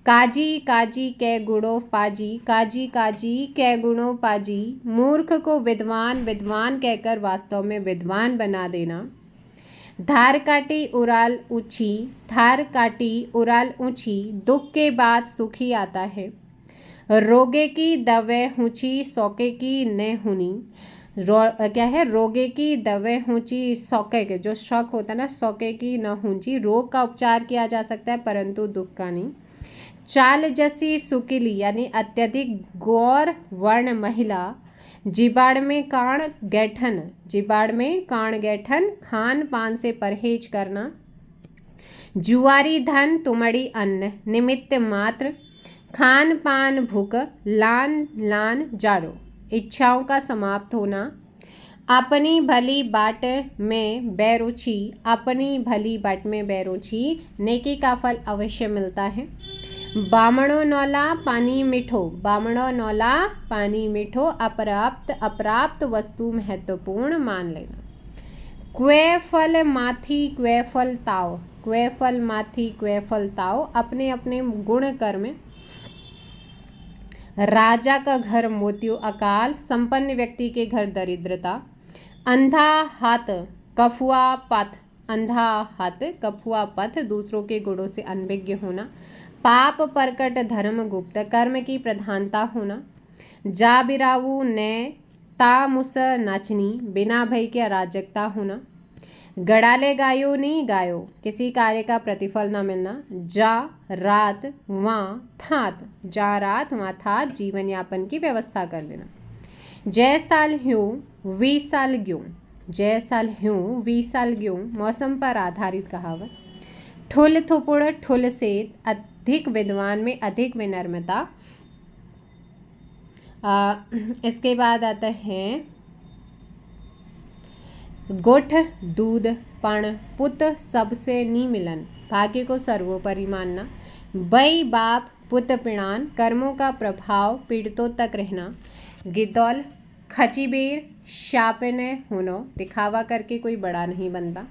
काजी काजी कै गुणों पाजी, काजी काजी कै गुणों पाजी, मूर्ख को विद्वान विद्वान कहकर वास्तव में विद्वान बना देना। धार काटी उड़ाल ऊंची, धार काटी उड़ाल ऊंची, दुख के बाद सुख ही आता है। रोगे की दवे ऊंची, सौके की न हुनी। क्या है, रोगे की दवे ऊंची, सौके के जो शौक होता है ना, सौके की न ऊंची, रोग का उपचार किया जा सकता है परंतु दुख का नहीं। चाल जैसी सुकीली यानी अत्यधिक गौर वर्ण महिला, जिबाड़ में कान गैठन, जिबाड़ में कान गैठन, खान पान से परहेज करना। जुआरी धन तुमड़ी अन्न, निमित्त मात्र, खान पान भूख, लान लान जाड़ो, इच्छाओं का समाप्त होना। अपनी भली बाट में बेरुचि, अपनी भली बाट में बेरुचि, नेकी का फल अवश्य मिलता है। बामणो नौला पानी मिठो, बामणो नौला पानी मिठो, अप्राप्त वस्तु महत्वपूर्ण मान लेना। क्वे फल माथी क्वे फल ताव, क्वे फल माथी क्वे फल ताव, अपने अपने गुण कर्म। राजा का घर मोतियों अकाल, संपन्न व्यक्ति के घर दरिद्रता। अंधा हाथ कफुआ पथ, अंधा हाथ कफुआ पथ, दूसरों के गुणों से अनभिज्ञ होना। पाप परकट धर्म गुप्त, कर्म की प्रधानता होना। जा बिराऊ ने तामुस नाचनी, बिना भय के अराजकता होना। गड़ाले गायो नहीं गायो, किसी कार्य का प्रतिफल न मिलना। जा रात वहाँ थात, जा रात वहाँ थात, जीवन यापन की व्यवस्था कर लेना। जय साल ह्यूं वी साल ग्यूं, जय साल ह्यूं वी साल ग्यूं, मौसम पर आधारित कहावत। ठुल थुपुड़ ठुल सेत, अधिक विद्वान में अधिक विनम्रता। इसके बाद आता है गोठ दूध पण पुत सबसे नी मिलन, भाग्य को सर्वोपरि मानना। बई बाप पुत पिणान, कर्मों का प्रभाव पीड़ितों तक रहना। गिदौल खचीबेर शापने होनो, दिखावा करके कोई बड़ा नहीं बनता।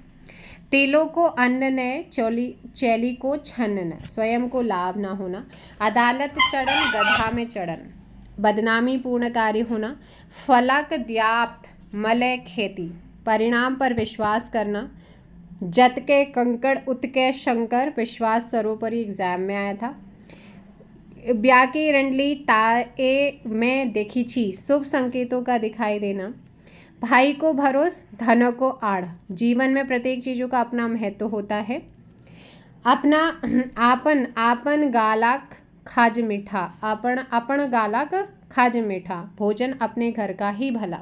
तेलों को अन्न ने चैली को छन्न न, स्वयं को लाभ ना होना। अदालत चढ़न गधा में चढ़न, बदनामी पूर्ण कार्य होना। फलक द्याप्त मलय खेती, परिणाम पर विश्वास करना। जत के कंकड़ उत के शंकर, विश्वास सर्वोपरि एग्जाम में आया था। ब्याकी रंडली ताए में देखी छी, शुभ संकेतों का दिखाई देना। भाई को भरोस धन को आड़, जीवन में प्रत्येक चीज़ों का अपना महत्व होता है। अपना आपन गालाक खाज मीठा, अपन गालाक खाज मीठा, भोजन अपने घर का ही भला।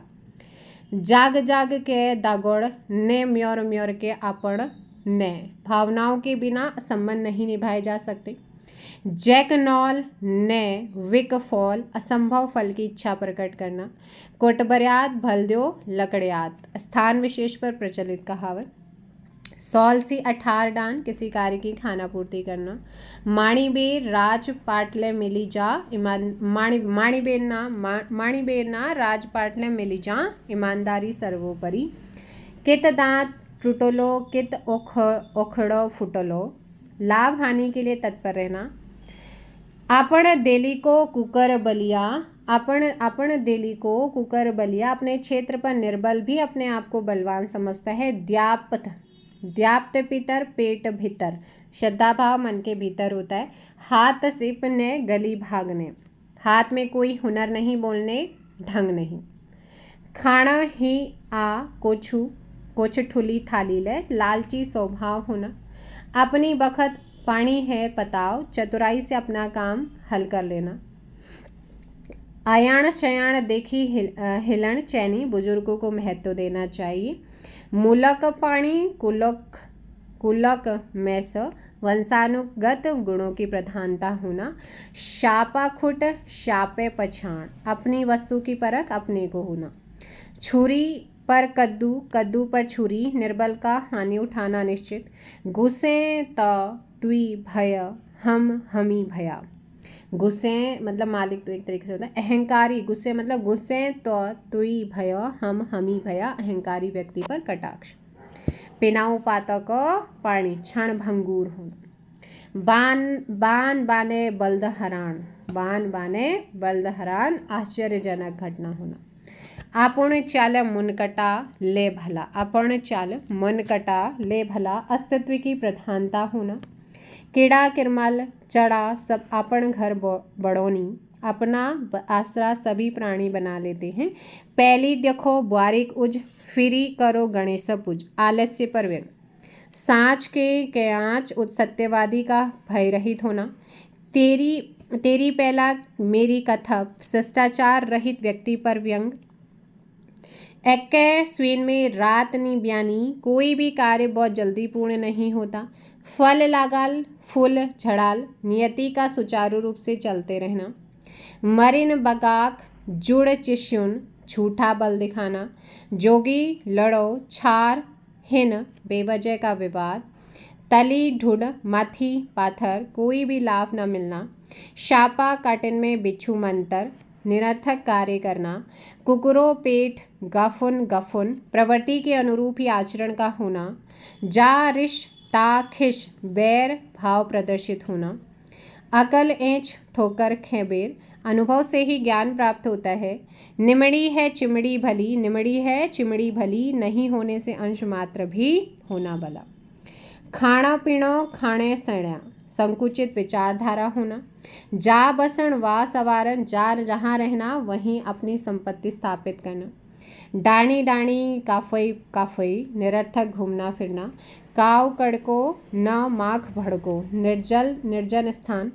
जाग जाग के दागोड़ ने म्योर म्योर के आपण ने, भावनाओं के बिना संबंध नहीं निभाए जा सकते। जैक नॉल ने विक फॉल, असंभव फल की इच्छा प्रकट करना। कोटबर्यात भलद्यो लकड़ियात, स्थान विशेष पर प्रचलित कहावत। सौल सी 18 डान, किसी कार्य की खानापूर्ति करना। माणीबेर राज पाटले मिली जा, माणीबेर ना राज पाटले मिली जा, ईमानदारी सर्वोपरि। कित दांत टूटलो कित ओखड़ो फुटलो, लाभ हानि के लिए तत्पर रहना। आपण देली को कुकर बलिया, आपण देली को कुकर बलिया, अपने क्षेत्र पर निर्बल भी अपने आप को बलवान समझता है। द्याप्त पितर पेट भीतर, श्रद्धा भाव मन के भीतर होता है। हाथ सिप ने गली भागने, हाथ में कोई हुनर नहीं, बोलने ढंग नहीं। खाना ही आ कोछू, कुछ ठुली थाली ले, लालची स्वभाव होना, अपनी बखत पानी है पताव, चतुराई से अपना काम हल कर लेना, आयाण शयाण देखी हिलन चैनी, बुजुर्गों को महत्व देना चाहिए, मूलक पाणी कुलक कुलक मैस, वंशानुगत गुणों की प्रधानता होना, शापा खुट शापे पछाण, अपनी वस्तु की परख अपने को होना, छुरी पर कद्दू कद्दू पर छुरी, निर्बल का हानि उठाना निश्चित, गुस्से तुई भय हम हमी भया, गुस्से मतलब मालिक तो एक तरीके से होता है, अहंकारी गुस्से मतलब गुस्से तो तुई भय हम हमी भया, अहंकारी व्यक्ति पर कटाक्ष, पिनाऊ पातक पानी क्षण भंगूर होना, बान बाने बल्द हरान, बान बाने बल्द हरान, आश्चर्यजनक घटना होना, आपण चाल मुनकटा ले भला, आपण चाल मनकटा ले भला, अस्तित्व की प्रधानता होना, कीड़ा किरमल चढ़ा सब अपन घर बड़ोनी, अपना आसरा सभी प्राणी बना लेते हैं, पहली देखो बारीक उज, फिरी करो गणेश पूज, आलस्य पर व्यंग, सांच के आँच सत्यवादी का भय रहित होना, तेरी पहला मेरी कथा, शिष्टाचार रहित व्यक्ति पर व्यंग, एक्के स्वीन में रात नी ब्यानी, कोई भी कार्य बहुत जल्दी पूर्ण नहीं होता, फल लगाल फूल झड़ाल, नियति का सुचारू रूप से चलते रहना, मरिन बगाक जुड़ चिश्युन, झूठा बल दिखाना, जोगी लड़ो छार हिन, बेवजह का विवाद, तली ढूढ़ माथी पाथर, कोई भी लाभ न मिलना, शापा काटिन में बिच्छू मंतर, निरर्थक कार्य करना, कुकुरो पेट गफुन गफुन, प्रवृत्ति के अनुरूप ही आचरण का होना, जा रिश ताखिश बैर भाव प्रदर्शित होना, अकल एंच ठोकर खेबेर, अनुभव से ही ज्ञान प्राप्त होता है, निमड़ी है चिमड़ी भली, निमड़ी है चिमड़ी भली, नहीं होने से अंश मात्र भी होना भला, खाना पीणो खाने सण्या, संकुचित विचारधारा होना, जा बसन वा सवारन, जार जहाँ रहना वहीं अपनी संपत्ति स्थापित करना, डाणी डाणी काफई काफई, निरर्थक घूमना फिरना, काव कड़को न माख भड़को, निर्जन स्थान,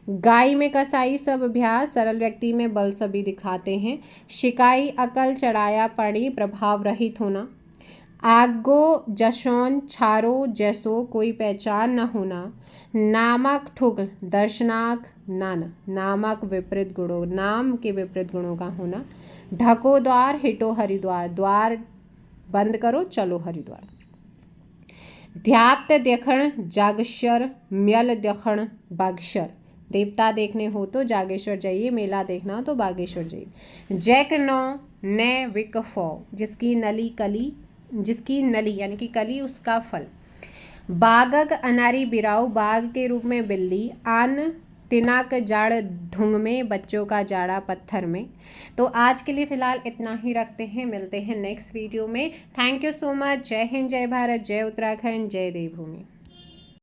गाय में कसाई सब अभ्यास, सरल व्यक्ति में बल सभी दिखाते हैं, शिकाई अकल चढ़ाया पड़ी, प्रभाव रहित होना, आगो जशोन छारो जैसो, कोई पहचान न होना, नामक ठुग दर्शनाक नान, नामक विपरीत गुणों, नाम के विपरीत गुणों का होना, ढको द्वार हिटो हरिद्वार, द्वार बंद करो चलो हरिद्वार, ध्याप्त देखण जागेश्वर, म्यल देखण बागेश्वर, देवता देखने हो तो जागेश्वर जाइए, मेला देखना हो तो बागेश्वर जाइए, जैक नो ने विक फो, जिसकी नली यानी कि कली उसका फल, बागक अनारी बिराऊ, बाघ के रूप में बिल्ली, आन तिनाक जाड़ ढूंग में, बच्चों का जाड़ा पत्थर में। तो आज के लिए फ़िलहाल इतना ही रखते हैं, मिलते हैं नेक्स्ट वीडियो में। Thank you so much. जय हिंद, जय भारत, जय उत्तराखंड, जय देवभूमि।